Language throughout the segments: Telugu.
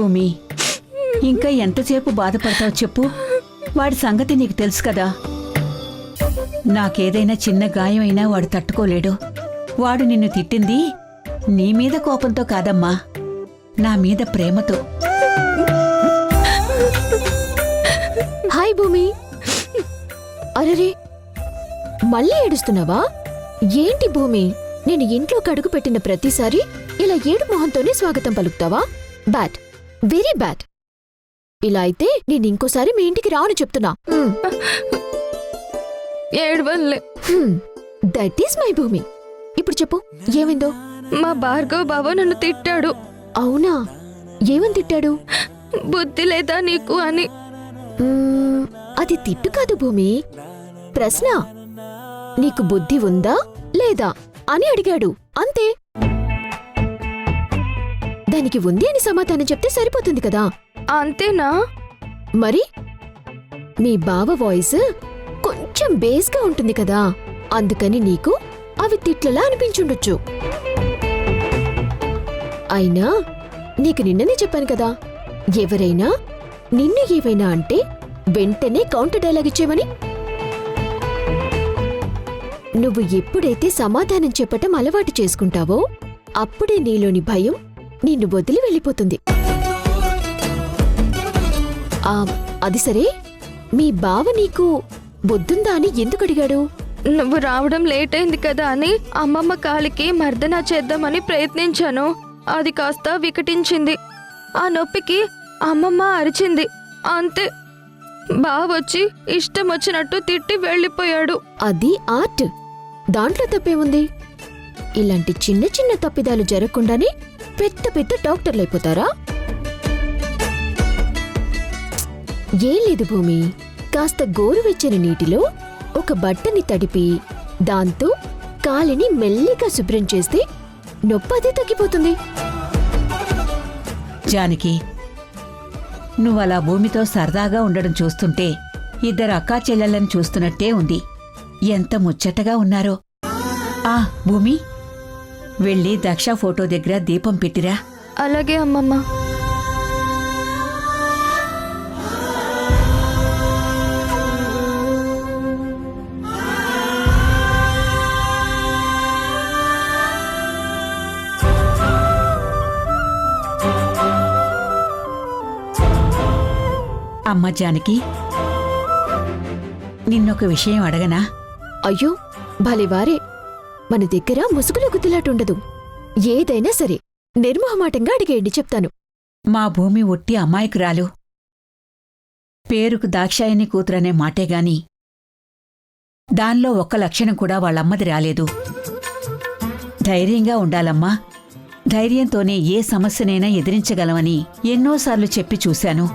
భూమి, ఇంకా ఎంతసేపు బాధపడతావు చెప్పు. వాడి సంగతి నీకు తెలుసు కదా. నాకేదైనా చిన్న గాయమైనా వాడు తట్టుకోలేడు. వాడు నిన్ను తిట్టింది నీ మీద కోపంతో కాదమ్మా, నా మీద ప్రేమతో. హాయ్ భూమి. అరెరే, మళ్ళీ ఏడుస్తున్నావా? ఏంటి భూమి, నేను ఇంట్లోకి అడుగు పెట్టిన ప్రతిసారి ఇలా ఏడు మొహంతోనే స్వాగతం పలుకుతావా? Bad, very bad. ఇలా అయితే నేను ఇంకోసారి మీ ఇంటికి రాను చెప్తున్నా. ఏడవల్లే. దట్ ఈస్ మై భూమి. ఇప్పుడు చెప్పు, ఏమైందో? మా భార్గవ్ బావ నన్ను తిట్టాడు. అవునా? ఏమని తిట్టాడు? బుద్ధి లేదా నీకు అని. అది తిట్టు కాదు భూమి, ప్రశ్న. నీకు బుద్ధి ఉందా లేదా అని అడిగాడు, అంతే. దానికి ఉంది అని సమాధానం చెప్తే సరిపోతుంది కదా. అంతేనా? మరి మీ బావ వాయిస్ కొంచెం బేస్గా ఉంటుంది కదా, అందుకని నీకు అవి తిట్లలా అనిపించుండొచ్చు. అయినా నీకు నిన్ననే చెప్పాను కదా, ఎవరైనా నిన్ను ఏవైనా అంటే వెంటనే కౌంటర్ డైలాగ్ ఇచ్చేవని. నువ్వు ఎప్పుడైతే సమాధానం చెప్పటం అలవాటు చేసుకుంటావో అప్పుడే నీలోని భయం నిన్ను వదిలి వెళ్ళిపోతుంది. అది సరే, మీ బావ నీకు బుద్ధుందా అని ఎందుకు అడిగాడు? నువ్వు రావడం లేట్ అయింది కదా అని అమ్మమ్మ కాలికి మర్దనా చేద్దామని ప్రయత్నించాను. అది కాస్త వికటించింది. ఆ నొప్పికి అమ్మమ్మ అరిచింది, అంతే. బావొచ్చి ఇష్టం వచ్చినట్టు తిట్టి వెళ్ళిపోయాడు. అది ఆర్ట్, దాంట్లో తప్పేముంది? ఇలాంటి చిన్న చిన్న తప్పిదాలు జరగకుండానే పెద్ద పెద్ద డాక్టర్లైపోతారా? ఏం లేదు భూమి, కాస్త గోరువెచ్చని నీటిలో ఒక బట్టని తడిపి దాంతో కాలిని మెల్లిగా శుభ్రం చేస్తే నొప్పదే తగ్గిపోతుంది. జానకి, నువ్వలా భూమితో సరదాగా ఉండడం చూస్తుంటే ఇద్దరు అక్కా చెల్లెళ్ళని చూస్తున్నట్టే ఉంది. ఎంత ముచ్చటగా ఉన్నారో. భూమి, వెళ్ళి దక్ష ఫోటో దగ్గర దీపం పెట్టిరా. అలాగే అమ్మమ్మ. అమ్మ జానకి, నిన్నొక విషయం అడగనా? అయ్యో భలేవారే, మన దగ్గర ముసుగులో గుద్దులాటుండదు. ఏదైనా సరే నిర్మోహమాటంగా అడిగేయండి, చెప్తాను. మా భూమి ఒట్టి అమాయకురాలు. పేరుకు దాక్షాయని కూతురనే మాటేగాని దానిలో ఒక్క లక్షణం కూడా వాళ్ళమ్మది రాలేదు. ధైర్యంగా ఉండాలమ్మా. ధైర్యంతోనే ఏ సమస్యనైనా ఎదిరించగలమని ఎన్నోసార్లు చెప్పి చూశాను.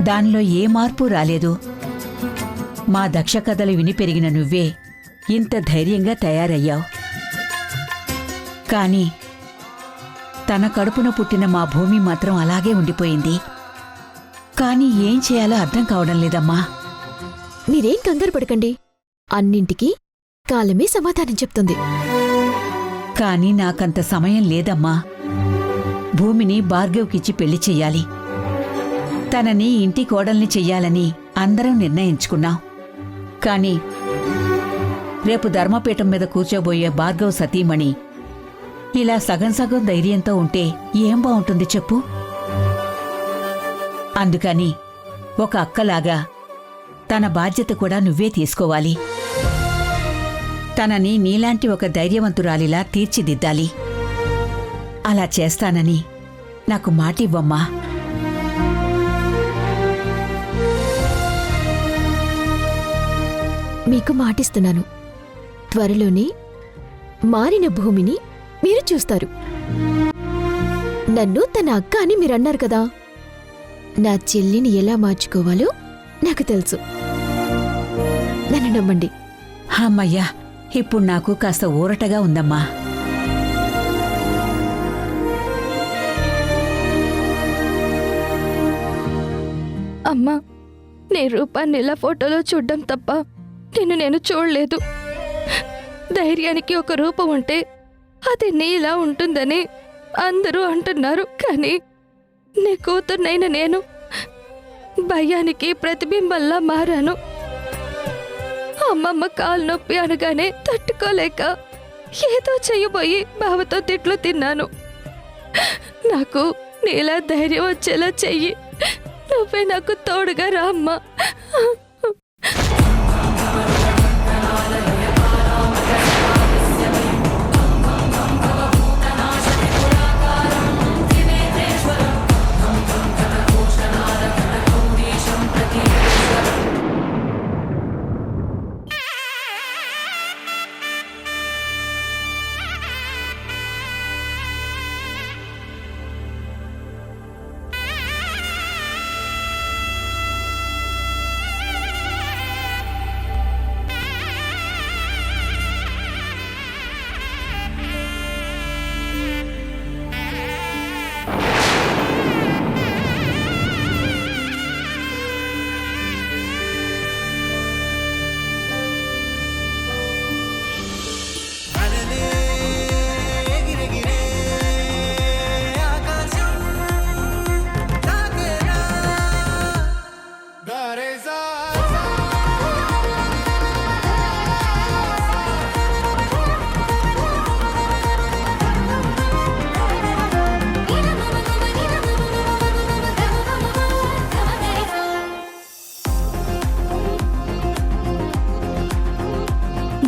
దానిలో ఏ మార్పు రాలేదు. మా దక్ష కథలు విని పెరిగిన నువ్వే ఇంత ధైర్యంగా తయారయ్యావు. కాని తన కడుపున పుట్టిన మా భూమి మాత్రం అలాగే ఉండిపోయింది. కాని ఏం చేయాలో అర్థం కావడం లేదమ్మా. మీరేం కంగారు పడకండి, అన్నింటికీ కాలమే సమాధానం చెప్తుంది. కాని నాకంత సమయం లేదమ్మా. భూమిని భార్గవ్కిచ్చి పెళ్లి చెయ్యాలి. తనని ఇంటి కోడల్ని చెయ్యాలని అందరం నిర్ణయించుకున్నాం. కాని రేపు ధర్మపీఠం మీద కూర్చోబోయే భార్గవ్ సతీమణి ఇలా సగం సగం ధైర్యంతో ఉంటే ఏం బావుంటుంది చెప్పు? అందుకని ఒక అక్కలాగా తన బాధ్యత కూడా నువ్వే తీసుకోవాలి. తనని నీలాంటి ఒక ధైర్యవంతురాలిలా తీర్చిదిద్దాలి. అలా చేస్తానని నాకు మాటివ్వమ్మా. మీకు మాటిస్తున్నాను, త్వరలోనే మారిన భూమిని మీరు చూస్తారు. నన్ను తన అక్క అని మీరన్నారు కదా, నా చెల్లిని ఎలా మార్చుకోవాలో నాకు తెలుసు. నన్ను నమ్మండి. అమ్మయ్యా, ఇప్పుడు నాకు కాస్త ఊరటగా ఉందమ్మా. అమ్మా, నీ రూపాన్ని ఇలా ఫోటోలో చూడ్డం తప్ప నేను చూడలేదు. ధైర్యానికి ఒక రూపం ఉంటే అది నీలా ఉంటుందని అందరూ అంటున్నారు. కానీ నీ కూతుర్నైన నేను భయానికి ప్రతిబింబంలా మారాను. అమ్మమ్మ కాలు నొప్పి అనగానే తట్టుకోలేక ఏదో చెయ్యబోయి బావతో తిట్లు తిన్నాను. నాకు నీలా ధైర్యం వచ్చేలా చెయ్యి. నువ్వే నాకు తోడుగా రా అమ్మా.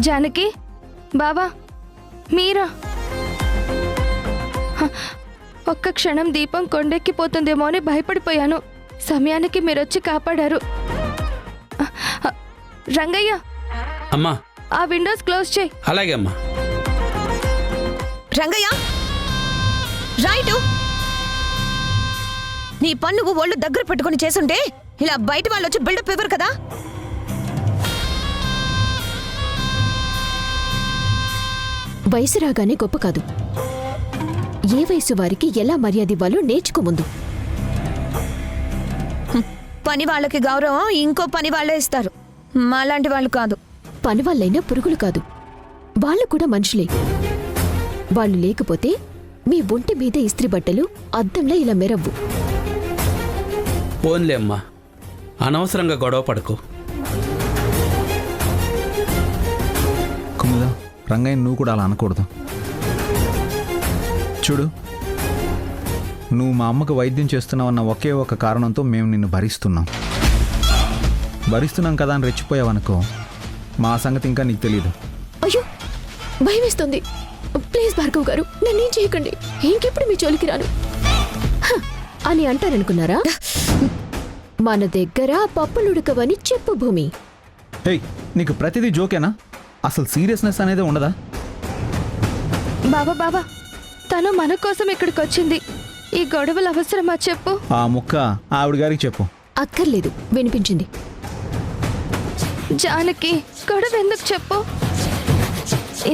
జానకి, బావా, మీరా? ఒక్క క్షణం దీపం కొండెక్కిపోతుందేమో అని భయపడిపోయాను. సమయానికి మీరొచ్చి కాపాడారు. రంగయ్య, అమ్మా ఆ విండోస్ క్లోజ్ చేయి. అలాగే అమ్మా. రంగయ్య, రైటు. నీ పన్ను ఒళ్ళు దగ్గర పెట్టుకుని చేసుంటే ఇలా బయట వాళ్ళు వచ్చి బిల్డప్ ఇవ్వరు కదా. వయసు రాగానే గొప్ప కాదు. ఏ వయసు వారికి ఎలా మర్యాద ఇవ్వాలో నేర్చుకో ముందు. పని వాళ్ళకి గౌరవం ఇంకో పని వాళ్ళే ఇస్తారు, మాలాంటి వాళ్ళు కాదు. పని వాళ్ళైనా పురుగులు కాదు, వాళ్ళు కూడా మనుషులే. వాళ్ళు లేకపోతే మీ ఒంటి మీద ఇస్త్రీ బట్టలు అద్దంలా ఇలా మెరవ్వు. పోన్లే అమ్మా, అనవసరంగా గొడవ పడకు. కుముద, రంగయ్య నువ్వు కూడా అలా అనకూడదు. చూడు, నువ్వు మా అమ్మకు వైద్యం చేస్తున్నావన్న ఒకే ఒక కారణంతో మేము నిన్ను భరిస్తున్నాం కదా అని రెచ్చిపోయావనుకో, మా సంగతి ఇంకా నీకు తెలీదు. అయ్యో, భయమేస్తుంది. ప్లీజ్ భార్గవ్ గారు, నన్నేం చేయకండి. ఇంకెప్పుడు మీ జోలికి రాను అని అంటారనుకున్నారా? మన దగ్గర పప్పులుడకవని చెప్పు భూమి. హే, నీకు ప్రతిదీ జోకేనా? అసలు సీరియస్నెస్ అనేది ఉండదా? బాబా బాబా, తను మన కోసం ఇక్కడికి వచ్చింది. ఈ గొడవలు అవసరమా చెప్పు? ఆ ముక్క ఆవిడ గారికి చెప్పు. అక్కర్లేదు, వినిపించింది. జానకి, గొడవ ఎందుకు చెప్పు?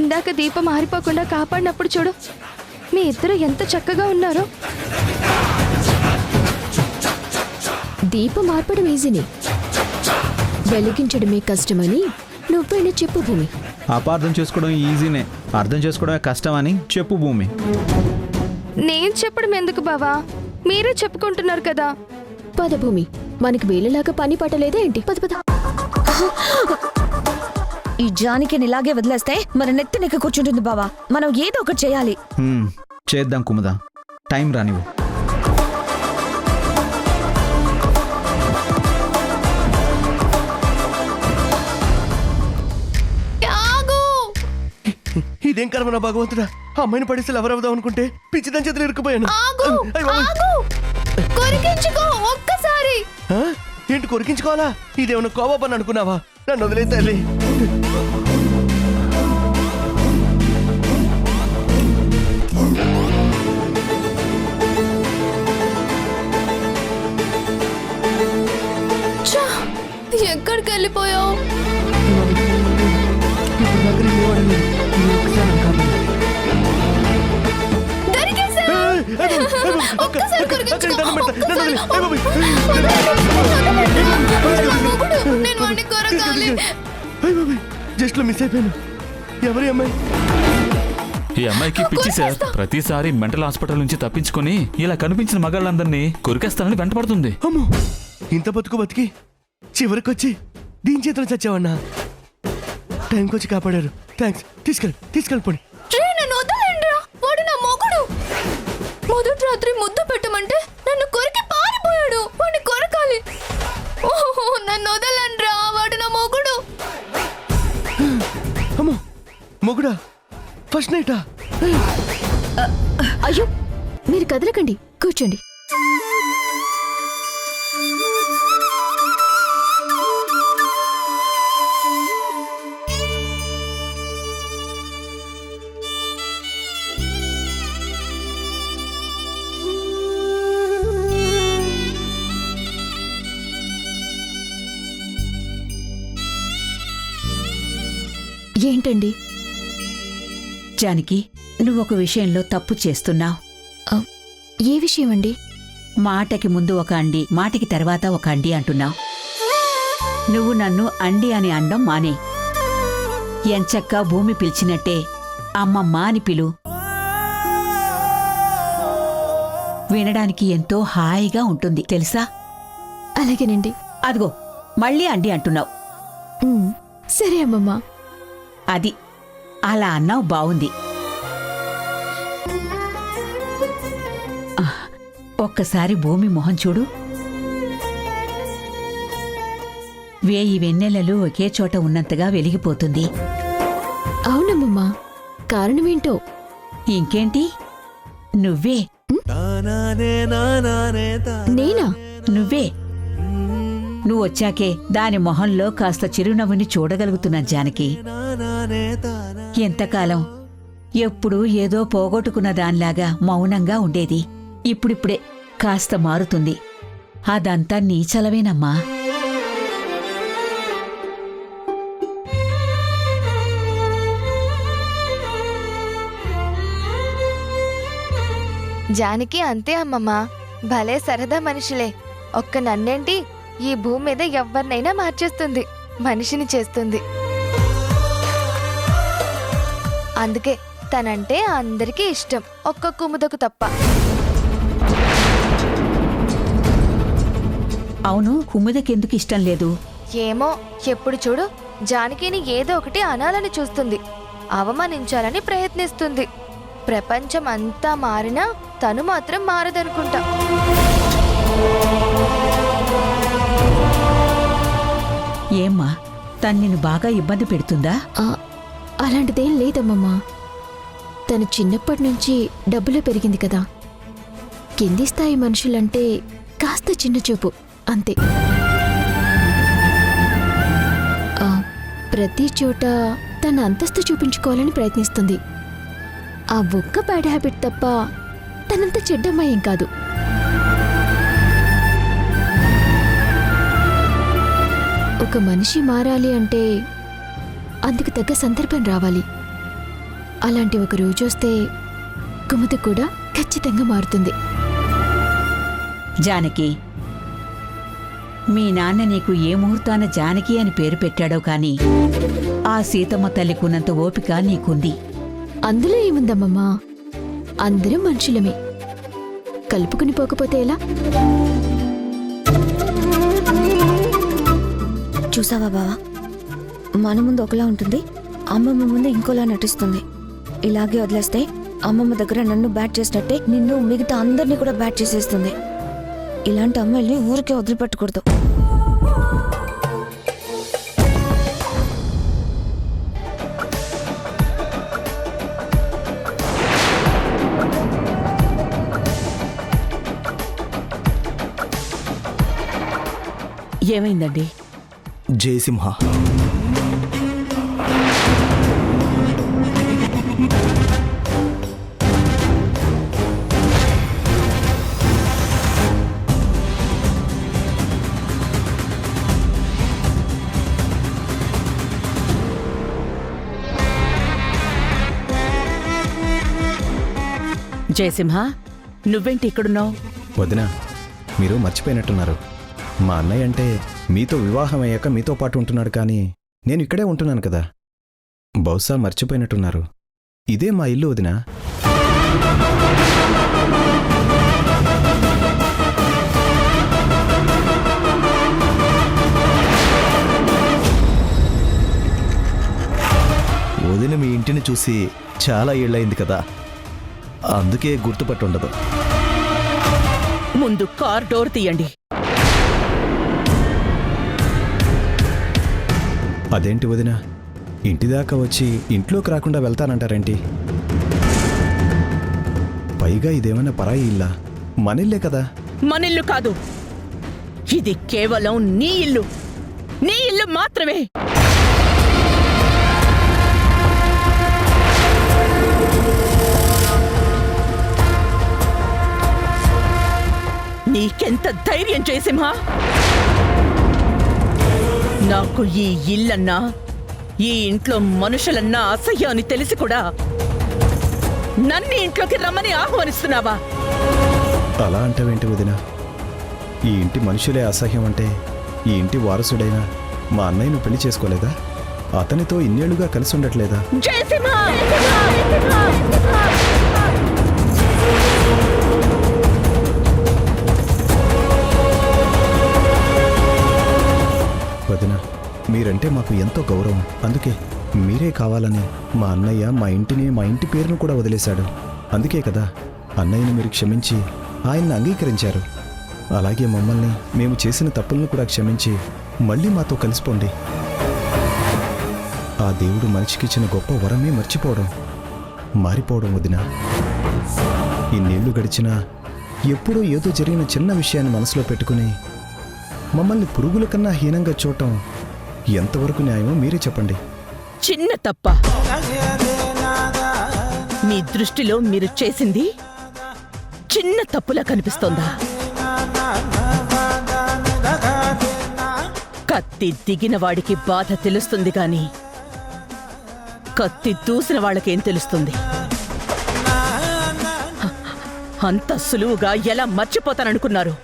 ఇందాక దీపం ఆరిపోకుండా కాపాడినప్పుడు చూడు, మీ ఇద్దరు ఎంత చక్కగా ఉన్నారో. దీపం ఆర్పడం ఈజీనే, వెలిగించడమే కష్టమని నువ్వైనా చెప్పు భూమి. అపార్థం చేసుకోవడం ఈజీనే, అర్థం చేసుకోవడమే కష్టం అని చెప్పు భూమి. నేను చెప్పడం ఎందుకు బావా, మీరే చెప్పుకుంటున్నారు కదా. పద భూమి, మనకి వేళలాగా పని పట్టలేదా ఏంటి? పద పద. ఈ జానికి ఇలాగే వదిలేస్తే మన నెత్తి నెక్క కూర్చుంటుంది బావా. మనం ఏదో ఒకటి చేయాలి. చేద్దాం కుముద, టైం రానివ్వు. ఇదేం కర్మనా భగవంతుడా, అమ్మాయిని పడిస్తే ఎవరవుదాం అనుకుంటే పిచ్చిదని చేతులు ఇరుక్కుపోయాను. ఒక్కసారి ఏంటి కొరికించుకోవాలా? ఇదేమన్నా కోపా పని అనుకున్నావా? నన్ను వదిలే తల్లి. ఎక్కడికి వెళ్ళిపోయావు? జస్ట్ లో మిస్ అయిపోయాను. ఎవరి అమ్మాయి? ఈ అమ్మాయికి పిచ్చి సార్. ప్రతిసారి మెంటల్ హాస్పిటల్ నుంచి తప్పించుకొని ఇలా కనిపించిన మగాళ్ళందరినీ కొరికేస్తానని వెంటపడుతుంది. అమ్మో, ఇంత బతుకు బతికి చివరికొచ్చి దీని చేతులు చచ్చావన్నా. టైంకి వచ్చి కాపాడారు. థ్యాంక్స్. తీసుకెళ్ళిపోండి. నన్ను వదలండిరా, వాడు నా మొగుడు. మొదటి రాత్రి ముద్దు పెట్టమంటే నన్ను కొరికి పారిపోయాడు. వాడిని కొరకాలి. ఓహో, నన్ను వదలండిరా, వాడు నా మొగుడు. అమ్మో, మొగుడా? ఫస్ట్ నైటా? అయ్యో, మీరు కదలకండి, కూర్చోండి. ఏంటండి? జానకి, నువ్వొక విషయంలో తప్పు చేస్తున్నావు. ఏ విషయం అండి? మాటకి ముందు ఒక అండి, మాటకి తర్వాత ఒక అండి అంటున్నావు. నువ్వు నన్ను అండి అని అండం మానే. ఎంచక్కా భూమి పిలిచినట్టే అమ్మమ్మ అని పిలు. వినడానికి ఎంతో హాయిగా ఉంటుంది తెలుసా? అలాగేనండి. అదిగో మళ్ళీ అండి అంటున్నావు. సరే అమ్మమ్మ. అది అలా అన్నావు, బావుంది. ఒక్కసారి భూమి మొహం చూడు. 1000 వెన్నెలలు ఒకే చోట ఉన్నంతగా వెలిగిపోతుంది. అవునమ్మమ్మ, కారణమేంటో? ఇంకేంటి, నువ్వే. నేనా? నువ్వే. నువ్వొచ్చాకే దాని మొహంలో కాస్త చిరునవ్వుని చూడగలుగుతున్నా జానకి. ఎంతకాలం ఎప్పుడూ ఏదో పోగొట్టుకున్న దానిలాగా మౌనంగా ఉండేది. ఇప్పుడిప్పుడే కాస్త మారుతుంది. అదంతా నీ చలవేనమ్మా. జానకి అంతే అమ్మమ్మ, భలే సరదా మనుషులే. ఒక్క నన్నేంటి, ఈ భూమి మీద ఎవరినైనా మార్చేస్తుంది, మనిషిని చేస్తుంది. అందుకే తనంటే అందరికీ ఇష్టం, ఒక్క కుముదకు తప్ప. అవును, కుముదకెందుకు ఇష్టం లేదు? ఏమో, ఎప్పుడు చూడు జానకిని ఏదో ఒకటి అనాలని చూస్తుంది, అవమానించాలని ప్రయత్నిస్తుంది. ప్రపంచం అంతా మారినా తను మాత్రం మారదనుకుంటా. ఏమ్మా, తను నిన్ను బాగా ఇబ్బంది పెడుతుందా? అలాంటిదేం లేదమ్మమ్మా. తను చిన్నప్పటి నుంచి డబ్బులో పెరిగింది కదా. కింది స్థాయి మనుషులంటే కాస్త చిన్న చూపు అంతే. ప్రతి చోట తన అంతస్తు చూపించుకోవాలని ప్రయత్నిస్తుంది. ఆ ఒక్క బ్యాడ్ హ్యాబిట్ తప్ప తనంత చెడ్డమ్మాయేం కాదు. ఒక మనిషి మారాలి అంటే అందుకు తగ్గ సందర్భం రావాలి. అలాంటి ఒక రోజు వస్తే కుముద కూడా ఖచ్చితంగా మారుతుంది. జానకి, మీ నాన్న నీకు ఏ ముహూర్తాన జానకి అని పేరు పెట్టాడో కాని ఆ సీతమ్మ తల్లికున్నంత ఓపిక నీకుంది. అందులో ఏముందమ్మమ్మా, అందరం మనుషులమే, కలుపుకుని పోకపోతే ఎలా? చూసావా బావా, మన ముందు ఒకలా ఉంటుంది, అమ్మమ్మ ముందు ఇంకోలా నటిస్తుంది. ఇలాగే వదిలేస్తే అమ్మమ్మ దగ్గర నన్ను బ్యాట్ చేసినట్టే నిన్ను మిగతా అందరినీ కూడా బ్యాట్ చేసేస్తుంది. ఇలాంటి అమ్మాయిల్ని ఊరికే వదిలిపెట్టకూడదు. ఏమైందండి? జయసింహ జయసింహ, నువ్వేంటి ఇక్కడున్నావు? వదినా, మీరు మర్చిపోయినట్టున్నారు. మా అన్నయ్య అంటే మీతో వివాహం అయ్యాక మీతో పాటు ఉంటున్నాడు, కానీ నేను ఇక్కడే ఉంటున్నాను కదా. బహుశా మర్చిపోయినట్టున్నారు. ఇదే మా ఇల్లు వదినా. వదిన మీ ఇంటిని చూసి చాలా ఏళ్ళయింది కదా, అందుకే గుర్తుపట్టుండదు. ముందు కార్ డోర్ తీయండి. అదేంటి వదిన, ఇంటిదాకా వచ్చి ఇంట్లోకి రాకుండా వెళ్తానంటారేంటి? పైగా ఇదేమైనా పరాయి ఇల్లా? మనిల్లే కదా. మనిల్లు కాదు, ఇది కేవలం నీ ఇల్లు. నీ ఇల్లు మాత్రమే. నీకెంత ధైర్యం చేసిమా? నాకు ఈ ఇల్లన్నా ఈ ఇంట్లో మనుషులన్నా అసహ్యం అని తెలిసి కూడా నన్ను ఇంట్లోకి రమ్మని ఆహ్వానిస్తున్నావా? అలా అంటావేంటి వదిన? ఈ ఇంటి మనుషులే అసహ్యం అంటే ఈ ఇంటి వారసుడైనా మా అన్నయ్యను పెళ్లి చేసుకోలేదా? అతనితో ఇన్నేళ్లుగా కలిసి ఉండట్లేదా? జయసింహ! వదిన, మీరంటే మాకు ఎంతో గౌరవం. అందుకే మీరే కావాలని మా అన్నయ్య మా ఇంటిని, మా ఇంటి పేరును కూడా వదిలేశాడు. అందుకే కదా అన్నయ్యని మీరు క్షమించి ఆయన్ని అంగీకరించారు. అలాగే మమ్మల్ని, మేము చేసిన తప్పులను కూడా క్షమించి మళ్ళీ మాతో కలిసిపోండి. ఆ దేవుడు మనిషికిచ్చిన గొప్ప వరమే మర్చిపోవడం, మారిపోవడం వదిన. ఇన్నేళ్లు గడిచినా ఎప్పుడో ఏదో జరిగిన చిన్న విషయాన్ని మనసులో పెట్టుకుని మమ్మల్ని పురుగుల కన్నా హీనంగా చూడటం ఎంతవరకు న్యాయమో మీరే చెప్పండి. చిన్న తప్ప మీ దృష్టిలో మీరు చేసింది చిన్న తప్పులా కనిపిస్తోందా? కత్తి దిగిన వాడికి బాధ తెలుస్తుంది గాని కత్తి దూసిన వాళ్ళకేం తెలుస్తుంది? అంత సులువుగా ఎలా మర్చిపోతాననుకున్నారు?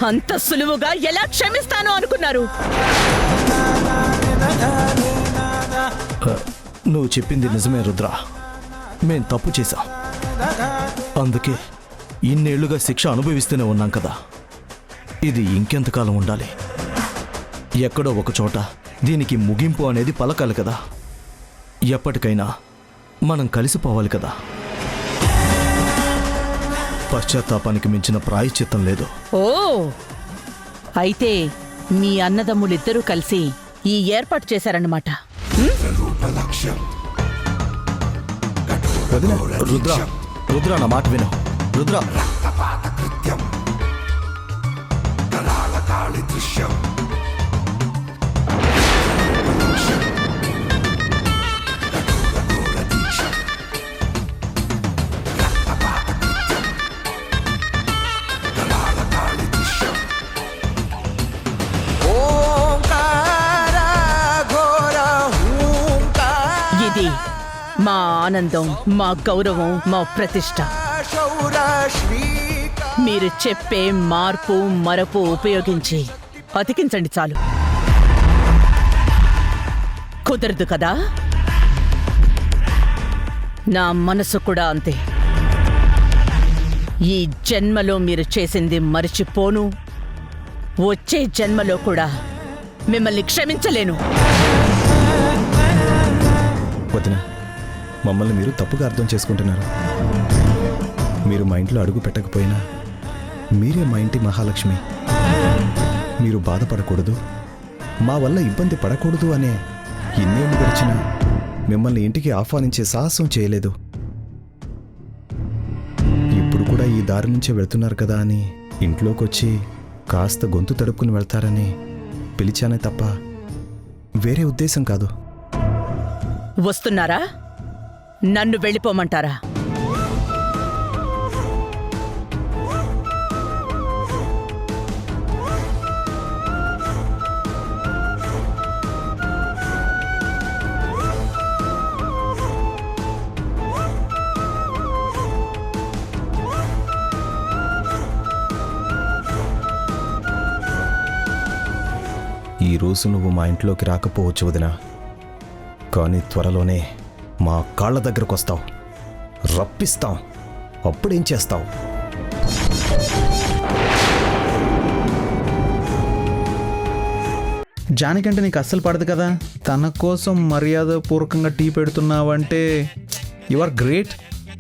అంత సులువుగా ఎలా క్షమిస్తాను అనుకున్నారు? నువ్వు చెప్పింది నిజమే రుద్ర, మేం తప్పు చేశాం. అందుకే ఇన్నేళ్లుగా శిక్ష అనుభవిస్తూనే ఉన్నాం కదా. ఇది ఇంకెంతకాలం ఉండాలి? ఎక్కడో ఒక చోట దీనికి ముగింపు అనేది పలకాలి కదా. ఎప్పటికైనా మనం కలిసిపోవాలి కదా. పశ్చాత్తాపానికి మించిన ప్రాయశ్చిత్తం లేదు. ఓ, అయితే మీ అన్నదమ్ములిద్దరూ కలిసి ఈ ఏర్పాటు చేశారన్నమాట. వదిన, రుద్ర, రుద్ర నా మాట విను. రుద్ర, ఇది మా ఆనందం, మా గౌరవం, మా ప్రతిష్ట. మీరు చెప్పే మార్పు మరపు ఉపయోగించి అతికించండి చాలు. కుదరదు కదా? నా మనసు కూడా అంతే. ఈ జన్మలో మీరు చేసింది మరిచిపోను. వచ్చే జన్మలో కూడా మిమ్మల్ని క్షమించలేను. వదిన, మమ్మల్ని మీరు తప్పుగా అర్థం చేసుకుంటున్నారు. మీరు మా ఇంట్లో అడుగు పెట్టకపోయినా మీరే మా ఇంటి మహాలక్ష్మి. మీరు బాధపడకూడదు, మా వల్ల ఇబ్బంది పడకూడదు అనే ఇన్నేళ్ళు గడిచినా మిమ్మల్ని ఇంటికి ఆహ్వానించే సాహసం చేయలేదు. ఇప్పుడు కూడా ఈ దారి నుంచే వెళ్తున్నారు కదా అని ఇంట్లోకి వచ్చి కాస్త గొంతు తడుపుకుని వెళ్తారని పిలిచానే తప్ప వేరే ఉద్దేశం కాదు. వస్తున్నారా? నన్ను వెళ్ళిపోమంటారా? ఈ రోజు నువ్వు మా ఇంట్లోకి రాకపోవచ్చు వదినా, కానీ త్వరలోనే మా కాళ్ళ దగ్గరకు వస్తావు, రప్పిస్తాం, అప్పుడేం చేస్తావు? జానికంటే నీకు అస్సలు పడదు కదా. తన కోసం మర్యాదపూర్వకంగా టీ పెడుతున్నావంటే యు ఆర్ గ్రేట్.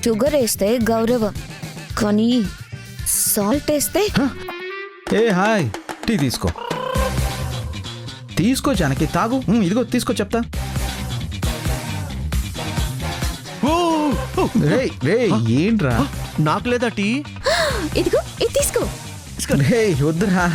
షుగర్ వేస్తే గౌరవం, కానీ సాల్ట్ వేస్తే ఏ హాయ్, టీ తీసుకో. తీసుకో జానకి, తాగు. ఇదిగో తీసుకో చెప్తా. రే రే, ఏంట్రా? నాకు లేదా టీ? ఇదిగో ఇది తీసుకో. రే వద్దురా.